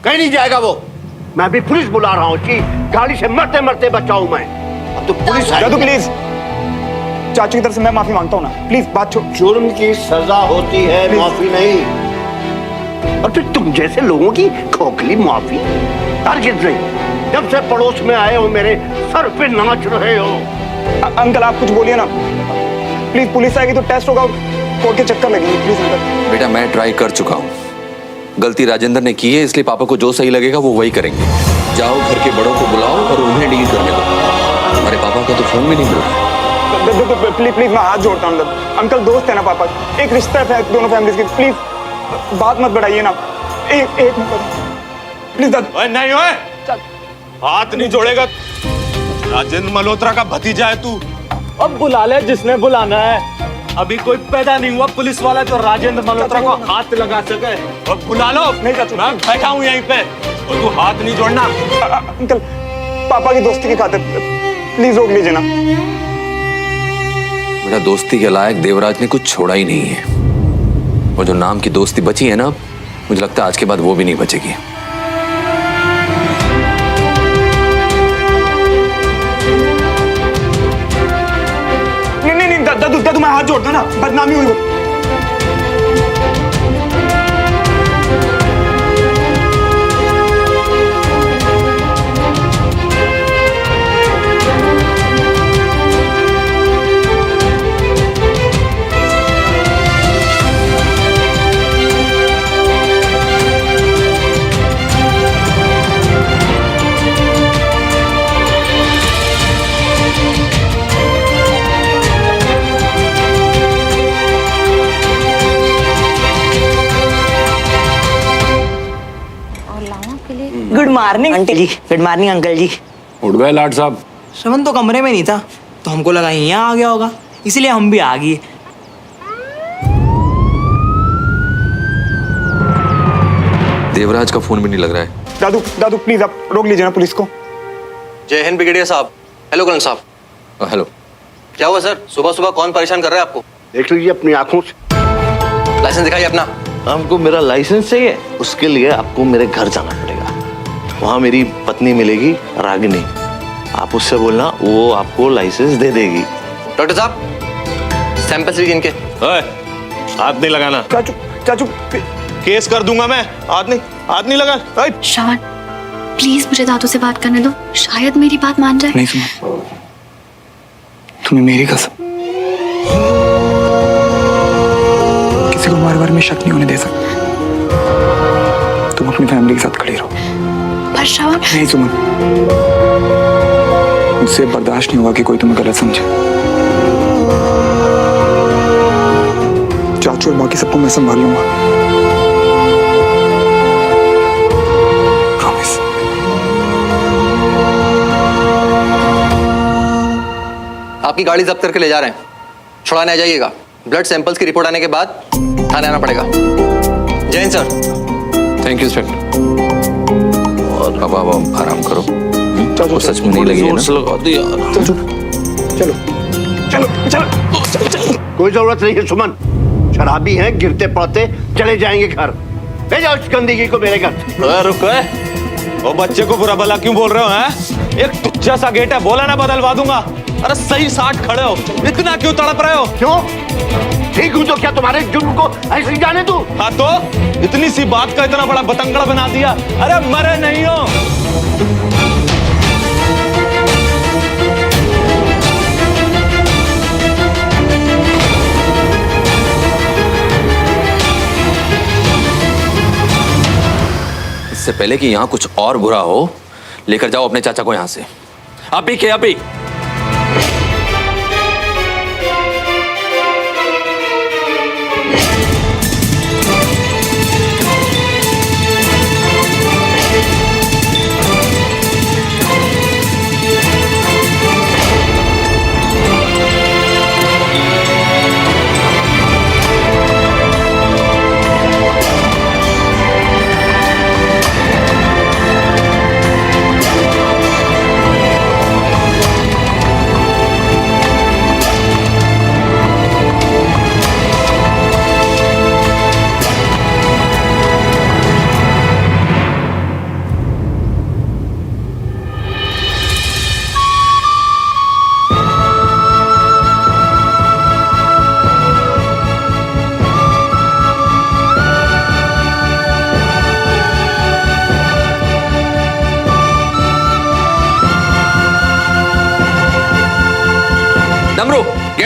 कहीं नहीं जाएगा वो। मैं भी पुलिस बुला रहा हूँ कि गाड़ी से मरते मरते बचाऊं मैं। अब तो पुलिस आई। दादू प्लीज, चाचू की तरफ से मैं माफी मांगता हूँ ना, प्लीज बात छोड़। जुर्म की सजा होती है, माफी नहीं। और फिर तुम जैसे लोगों की खोखली माफी हरगिज़ नहीं। जब से पड़ोस में आए हो मेरे सर पे नाच रहे हो। अंकल आप कुछ बोलिए ना प्लीज, पुलिस आएगी तो टेस्ट होगा, कोर्ट के चक्कर लगेंगे, प्लीज अंकल। बेटा मैं ट्राई कर चुका हूँ, गलती राजेंद्र ने की है, इसलिए पापा को जो सही लगेगा वो वही करेंगे। जाओ घर के बड़ों को बुलाओ और उन्हें डील करने दो। हमारे पापा का तो फोन भी नहीं मिल रहा। प्लीज प्लीज मैं हाथ जोड़ता हूँ अंकल, दोस्त है ना पापा, एक रिश्ता है दोनों फैमिलीज की, प्लीज बात मत बढ़ाइए ना। एक मिनट प्लीज दादू। नहीं ओए, हाथ नहीं जोड़ेगा। राजेंद्र मल्होत्रा का भतीजा है तू। अब बुला ले जिसने बुलाना है। अभी कोई पैदा नहीं हुआ पुलिस वाला जो राजेंद्र मल्होत्रा को हाथ लगा सके। अब बुला लो। नहीं चाचू, मैं बैठा हूँ यहीं पे और तू हाथ नहीं जोड़ना। अंकल पापा की दोस्ती की खातिर प्लीज रोक लीजिए ना। बेटा दोस्ती के लायक देवराज ने कुछ छोड़ा ही नहीं है। वो जो नाम की दोस्ती बची है ना, मुझे लगता है आज के बाद वो भी नहीं बचेगी। नहीं दादू मैं हाथ जोड़ता ना, बदनामी हुई। गुड मॉर्निंग आंटी जी। गुड मॉर्निंग अंकल जी। उठ गए लाट साहब? श्रवण तो कमरे में नहीं था, तो हमको लगा यहाँ आ गया होगा, इसलिए हम भी आ गए। देवराज का फोन भी नहीं लग रहा है। दादू प्लीज आप रोक लीजिए ना पुलिस को। जय हिंद ब्रिगेडियर साहब। हेलो करण साहब। हेलो। क्या हुआ सर, सुबह सुबह कौन परेशान कर रहा है आपको? देख लीजिए अपनी आंखों से। लाइसेंस दिखाइए अपना। आपको मेरा लाइसेंस चाहिए? उसके लिए आपको मेरे घर जाना पड़ेगा। वहाँ मेरी पत्नी मिलेगी रागिनी, आप उससे बोलना, वो आपको लाइसेंस दे देगी। डॉक्टर साहब सैंपल्स लीजिए इनके। हाथ नहीं लगाना। चाचू केस कर दूंगा मैं। हाथ नहीं लगा। श्रवण प्लीज मुझे दादू से बात करने दो, शायद मेरी बात मान जाए। नहीं सुना, तुम्हें मेरी कसम किसी को हमारे बारे में शक नहीं होने दे सकते। तुम अपनी फैमिली के साथ खड़े रहो। पर श्रवण नहीं सुमन, मुझसे बर्दाश्त नहीं हुआ कि कोई तुम्हें गलत समझे। चाचू और बाकी सबको मैं संभाल लूंगा, प्रॉमिस। आपकी गाड़ी जब्त करके ले जा रहे हैं, छुड़ाने आ जाइएगा। ब्लड सैंपल्स की रिपोर्ट आने के बाद थाने आना पड़ेगा। जय Hind sir. Thank you inspector. और अब आराम करो। चाचू सच में नहीं लगी है ना? चाचू चलो। कोई जरूरत नहीं है सुमन, शराबी हैं, गिरते पड़ते चले जाएंगे घर। ले जाओ इस गंदगी को मेरे घर। रुक, वो बच्चे को बुरा भला क्यों बोल रहे हो? हैं? एक तुच्चा सा गेट है, बोला ना बदलवा दूंगा। अरे सही साठ खड़े हो, इतना क्यों तड़प रहे हो? क्यों? ठीक हूँ तो क्या तुम्हारे जुर्म को ऐसे ही जाने दूं? हाँ तो इतनी सी बात का इतना बड़ा बतंगड़ बना दिया। अरे मरे नहीं हो। इससे पहले कि यहाँ कुछ और बुरा हो, लेकर जाओ अपने चाचा को यहाँ से। अभी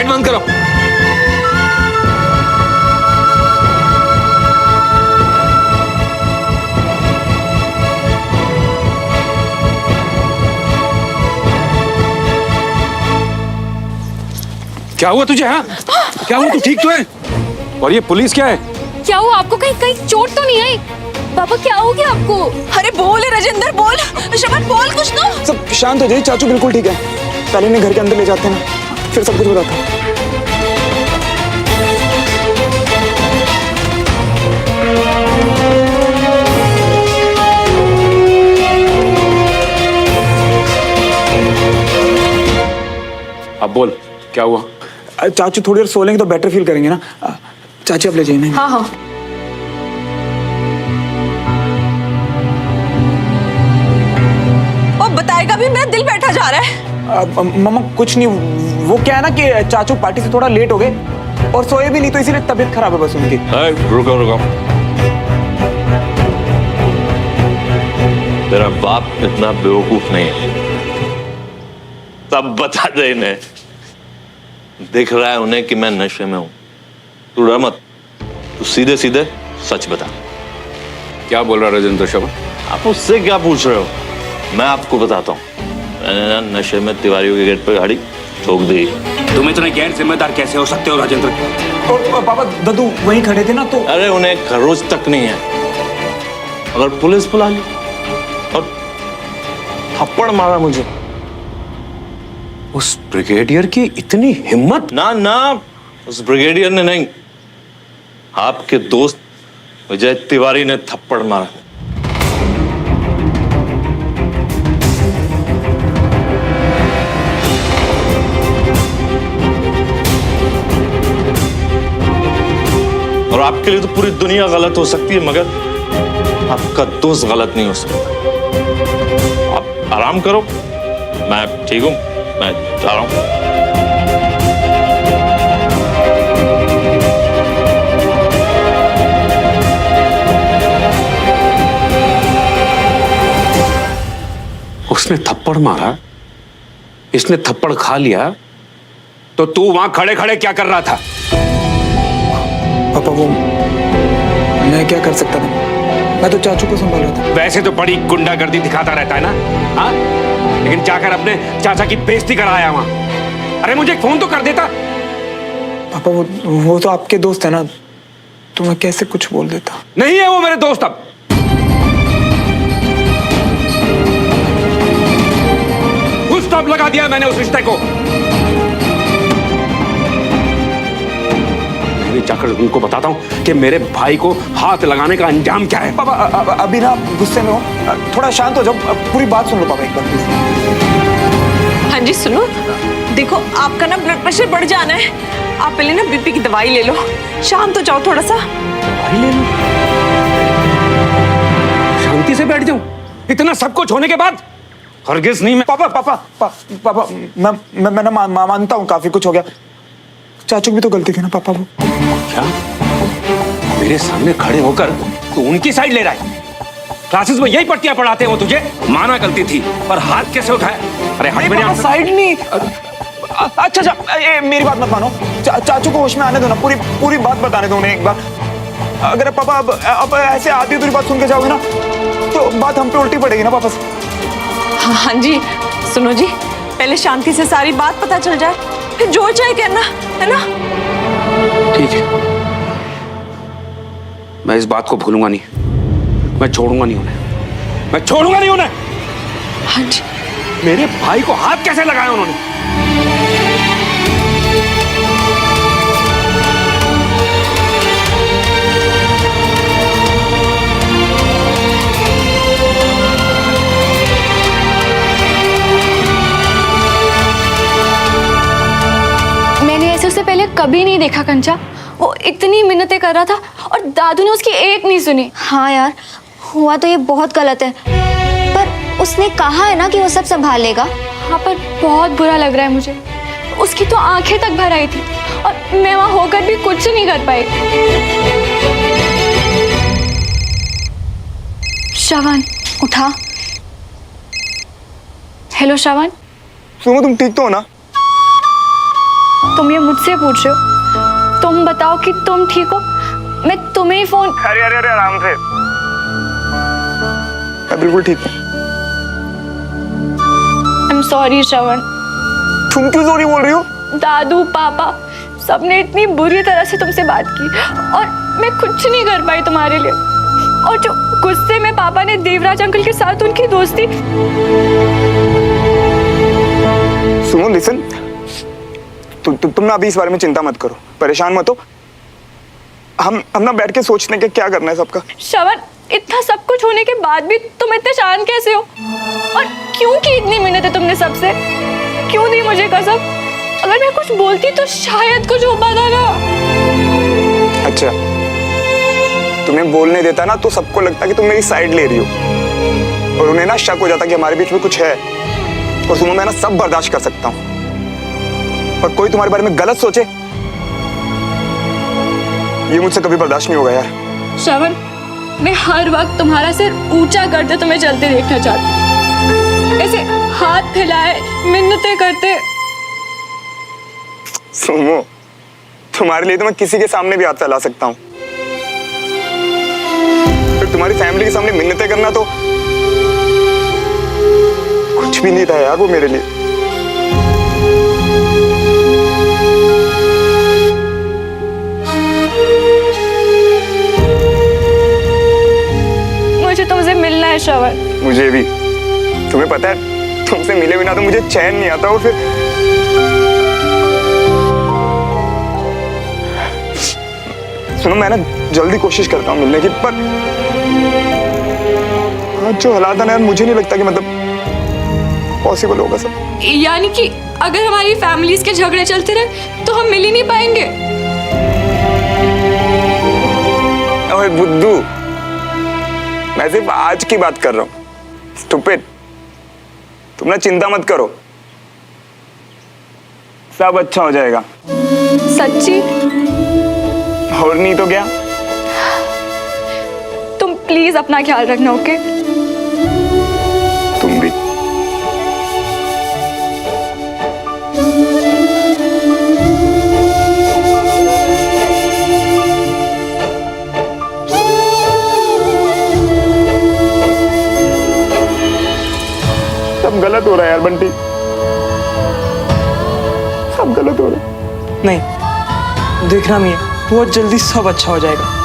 गेट बंद करो। क्या हुआ तुझे? हाँ, क्या हुआ? तू ठीक तो है? और ये पुलिस क्या है? क्या हुआ आपको? कहीं कहीं चोट तो नहीं आई? पापा क्या हो गया आपको? अरे बोल राजेंद्र, बोल। श्रवण बोल कुछ तो। सब शांत हो जाइए, चाचू बिल्कुल ठीक है। पहले इन्हें घर के अंदर ले जाते हैं ना, फिर सब कुछ बताता हूँ। अब बोल क्या हुआ? चाचू थोड़ी देर सो लेंगे तो बेटर फील करेंगे ना। चाची आप ले जाइए। हाँ हाँ। और बताएगा भी, मेरा दिल बैठा जा रहा है। मम्मा कुछ नहीं, वो क्या है ना कि चाचू पार्टी से थोड़ा लेट हो गए और सोए भी नहीं, तो इसीलिए तबीयत खराब है बस उनकी। रुको रुको, तेरा बाप इतना बेवकूफ नहीं है। तब बता दे इन्हें, दिख रहा है उन्हें कि मैं नशे में हूं। तू डर मत, तू सीधे सीधे सच बता। क्या बोल रहा राजेंद्र श्रवण? आप उससे क्या पूछ रहे हो? मैं आपको बताता हूँ। मैंने ना नशे में तिवारियों के गेट पर गाड़ी ठोक दी। तुम इतने गैर जिम्मेदार कैसे हो सकते हो राजेंद्र? और पापा दद्दू वहीं खड़े थे ना, तो अरे उन्हें खरोच तक नहीं है। अगर पुलिस बुला ली और थप्पड़ मारा मुझे। उस ब्रिगेडियर की इतनी हिम्मत? ना ना, उस ब्रिगेडियर ने नहीं, आपके दोस्त विजय तिवारी ने थप्पड़ मारा। और आपके लिए तो पूरी दुनिया गलत हो सकती है, मगर आपका दोस्त गलत नहीं हो सकता। आप आराम करो, मैं ठीक हूं, मैं जा रहा हूं। उसने थप्पड़ मारा, इसने थप्पड़ खा लिया, तो तू वहां खड़े खड़े क्या कर रहा था? पापा वो मैं क्या कर सकता था? मैं तो चाचू को संभाल रहा था। वैसे तो बड़ी गुंडागर्दी दिखाता रहता है ना, हाँ? लेकिन जाकर अपने चाचा की बेइज्जती कराया वहां। अरे मुझे एक फोन तो कर देता। पापा वो तो आपके दोस्त है ना, तो मैं कैसे कुछ बोल देता। नहीं है वो मेरे दोस्त। अब फुल स्टॉप लगा दिया मैंने उस रिश्ते को। मैं जाकर उनको बताता हूं कि मेरे भाई को हाथ लगाने का अंजाम क्या है। पापा अभी ना गुस्से में हो, थोड़ा शांत हो जाओ, पूरी बात सुन लो पापा एक बार प्लीज। हाँ जी सुनो, देखो आपका ना ब्लड प्रेशर बढ़ जाना है। आप पहले ना बीपी की दवाई ले लो, शांत हो जाओ थोड़ा सा। दवाई ले लो? शांति से बैठ जाऊं इतना सब कुछ होने के बाद? हरगिज नहीं। मैं पापा मैं ना मानता हूँ काफी कुछ हो गया। चाचू की भी तो गलती थी ना पापा। वो क्या मेरे सामने खड़े होकर तू उनकी साइड ले रहा है? क्लासेस में यही पट्टियां पढ़ाते हो तुझे? माना गलती थी, पर हाथ कैसे उठाया? अरे हट मेरे यहाँ से। साइड नहीं। अच्छा मेरी बात मत मानो, चाचू को होश में आने दो ना, पूरी बात बताने दो उन्हें एक बार। अगर पापा अब ऐसे आधी अधूरी बात सुन के जाओगे ना, तो बात हम पे उल्टी पड़ेगी ना पापा से। हाँ जी सुनो जी, पहले शांति से सारी बात पता चल जाए, फिर जो चाहे कहना, है ना? ठीक है, मैं इस बात को भूलूंगा नहीं, मैं छोड़ूंगा नहीं उन्हें, मैं छोड़ूंगा नहीं उन्हें। हाँ जी। मेरे भाई को हाथ कैसे लगाया उन्होंने? मैंने ऐसे उसे पहले कभी नहीं देखा कंचा। वो इतनी मिन्नतें कर रहा था और दादू ने उसकी एक नहीं सुनी। हाँ यार, हुआ तो ये बहुत गलत है, पर उसने कहा है ना कि वो सब संभालेगा। हाँ पर बहुत बुरा लग रहा है मुझे। उसकी तो आंखें तक भर आई थी और मैं वहां होकर भी कुछ नहीं कर पाई। श्रवण उठा। हेलो श्रवण। सुनो तुम ठीक तो हो ना? तुम ये मुझसे पूछ रहे हो? तुम बताओ कि तुम ठीक हो, मैं तुम्हें ही फोन। अरे अरे अरे आराम से, मैं बिल्कुल ठीक हूँ। आई एम सॉरी श्रवण। तुम क्यों सॉरी बोल रही हो? दादू पापा सबने इतनी बुरी तरह से तुमसे बात की और मैं कुछ नहीं कर पाई तुम्हारे लिए। और जो गुस्से में पापा ने देवराज अंकल के साथ उनकी दोस्ती। सुनो लिसन, तुम ना अभी इस बारे में चिंता मत करो, परेशान मत हो। हम ना बैठ के सोचने के क्या करना है सबका। श्रवण, इतना सब कुछ होने के बाद भी तुम इतने शांत कैसे हो? और क्यों की इतनी मिन्नत है तुमने सबसे? क्यों दी मुझे कसम? अगर मैं कुछ बोलती तो शायद कुछ हो पाता ना। अच्छा, तुम्हें बोलने देता ना तो सबको लगता कि तुम मेरी साइड ले रही हो और उन्हें ना शक हो जाता कि हमारे बीच में कुछ है। और सुनो, मैं ना सब बर्दाश्त कर सकता हूँ, पर कोई तुम्हारे बारे में गलत सोचे ये मुझसे कभी बर्दाश्त नहीं होगा यार। श्रवण, मैं हर वक्त तुम्हारा सिर ऊंचा करते तुम्हें चलते देखना चाहती हूँ, ऐसे हाथ फैलाए मिन्नतें करते। सुनो, तुम्हारे लिए तो मैं किसी के सामने भी हाथ फैला सकता हूँ, फिर तुम्हारी फैमिली के सामने मिन्नतें करना तो कुछ भी नहीं था यार वो मेरे लिए। मुझे तुमसे मिलना है श्रवण। मुझे भी। तुम्हें पता है, तुमसे मिले बिना तो मुझे चैन नहीं आता। और फिर सुनो, मैं ना जल्दी कोशिश करता हूँ मिलने की, पर आज जो हालात है ना यार, मुझे नहीं लगता कि मतलब पॉसिबल होगा सब। यानी कि अगर हमारी फैमिलीज के झगड़े चलते रहे तो हम मिल ही नहीं पाएंगे। ओए बुद्धू, मैं सिर्फ आज की बात कर रहा हूँ। स्टूपिड, तुम ना चिंता मत करो, सब अच्छा हो जाएगा। सच्ची? और नहीं तो क्या। तुम प्लीज अपना ख्याल रखना, ओके? तुम भी। सब गलत हो रहा है यार बंटी, सब गलत हो रहा है। नहीं, देखना मियां, बहुत जल्दी सब अच्छा हो जाएगा।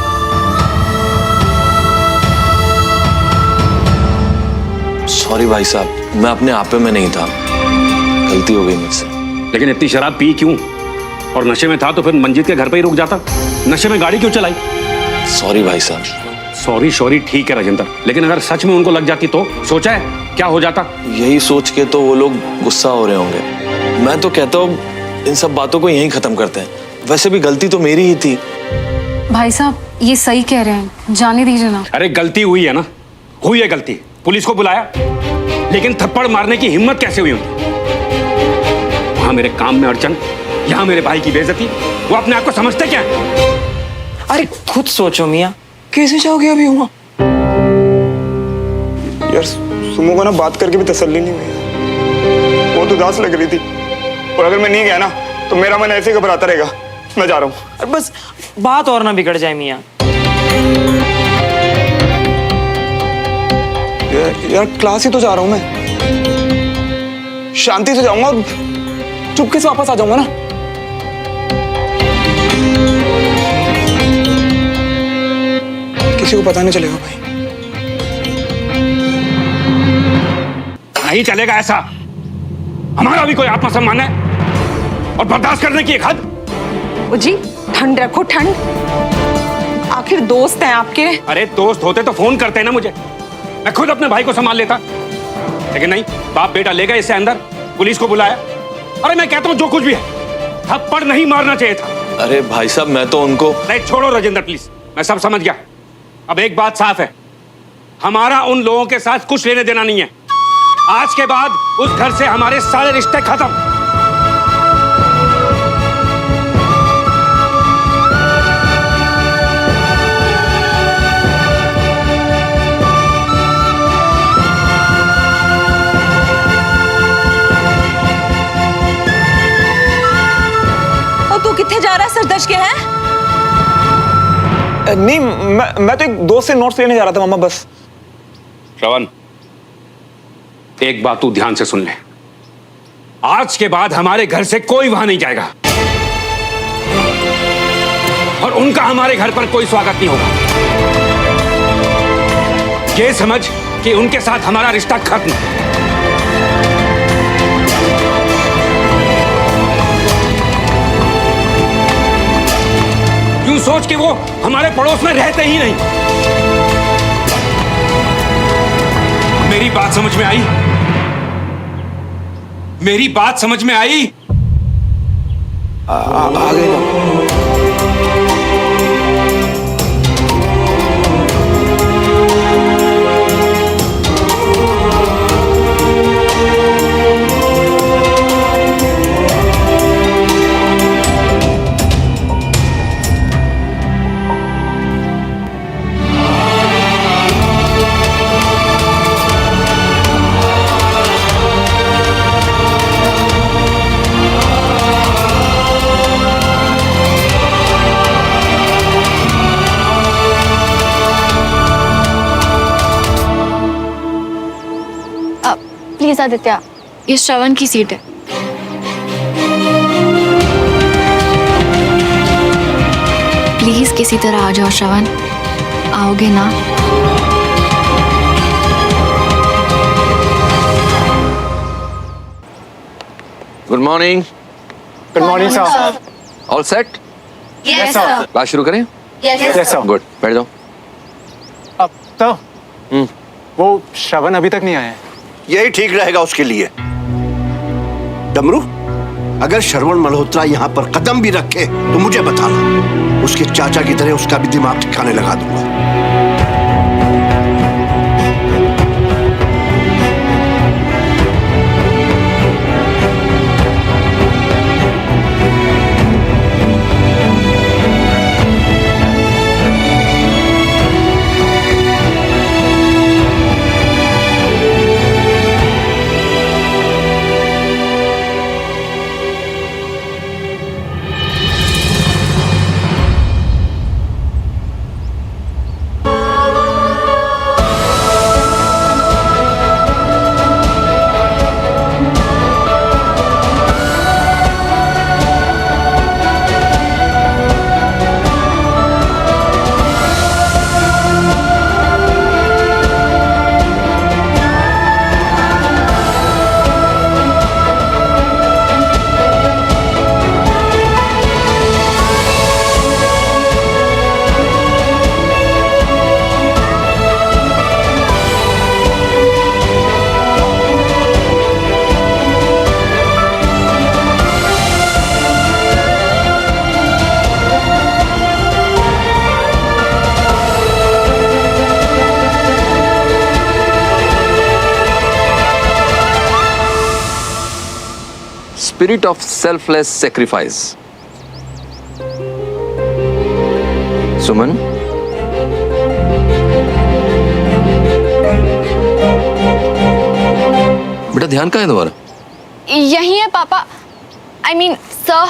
सॉरी भाई साहब, मैं अपने आपे में नहीं था, गलती हो गई मुझसे। लेकिन इतनी शराब पी क्यों? और नशे में था तो फिर मंजीत के घर पे ही रुक जाता। नशे में गाड़ी क्यों चलाई? सॉरी भाई साहब। सॉरी सॉरी ठीक है राजेंद्र, लेकिन अगर सच में उनको लग जाती तो सोचा है क्या हो जाता? यही सोच के तो वो लोग गुस्सा हो रहे होंगे। मैं तो कहता हूँ इन सब बातों को यहीं खत्म करते हैं। वैसे भी गलती तो मेरी ही थी। भाई साहब, ये सही कह रहे हैं, जाने दीजिए ना। अरे गलती हुई है ना, हुई है गलती। पुलिस को बुलाया, लेकिन थप्पड़ मारने की हिम्मत कैसे हुई उनकी? वहां मेरे काम में अड़चन, यहाँ मेरे भाई की बेइज्जती। वो अपने आप को समझते क्या है? अरे खुद सोचो मियां, कैसे जाओगे अभी वहां? यार सुमो को ना बात करके भी तसल्ली नहीं हुई, बहुत उदास लग रही थी। और अगर मैं नहीं गया ना तो मेरा मन ऐसे ही घबराता रहेगा। मैं जा रहा हूँ। अरे बस बात और ना बिगड़ जाए मियां। यार क्लास ही तो जा रहा हूँ मैं, शांति से जाऊंगा और चुपके से वापस आ जाऊंगा ना। किसी को पता नहीं चलेगा भाई। नहीं चलेगा ऐसा। हमारा भी कोई आत्मसम्मान है और बर्दाश्त करने की एक हद। जी ठंड रखो, ठंड। आखिर दोस्त हैं आपके। अरे दोस्त होते तो फोन करते ना मुझे, मैं खुद अपने भाई को संभाल लेता। लेकिन नहीं, बाप बेटा ले गए इसे अंदर, पुलिस को बुलाया। अरे मैं कहता हूँ जो कुछ भी है, थप्पड़ नहीं मारना चाहिए था। अरे भाई साहब, मैं तो उनको। नहीं छोड़ो राजेंद्र प्लीज, मैं सब समझ गया। अब एक बात साफ है, हमारा उन लोगों के साथ कुछ लेने देना नहीं है। आज के बाद उस घर से हमारे सारे रिश्ते खत्म। नहीं, मैं तो एक दोस्त से नोट्स लेने जा रहा था मामा, बस। श्रवण, एक बात तू ध्यान से सुन ले, आज के बाद हमारे घर से कोई वहां नहीं जाएगा और उनका हमारे घर पर कोई स्वागत नहीं होगा। ये समझ कि उनके साथ हमारा रिश्ता खत्म। यूं सोच कि वो हमारे पड़ोस में रहते ही नहीं। मेरी बात समझ में आई? मेरी बात समझ में आई? आ गए। प्लीज आदित्य, ये श्रवण की सीट है। प्लीज किसी तरह आ जाओ श्रवण, आओगे ना? Good morning. Good morning sir. All set? Yes sir. Class शुरू करें? Yes sir. गुड, बैठ जाओ। अब तो वो श्रवण अभी तक नहीं आया है। यही ठीक रहेगा उसके लिए। डमरू, अगर श्रवण मल्होत्रा यहाँ पर कदम भी रखे तो मुझे बताना, उसके चाचा की तरह उसका भी दिमाग ठिकाने लगा दूंगा। Spirit of selfless sacrifice. सुमन, बेटा ध्यान कहाँ है तुम्हारा? यही है पापा। I mean, sir.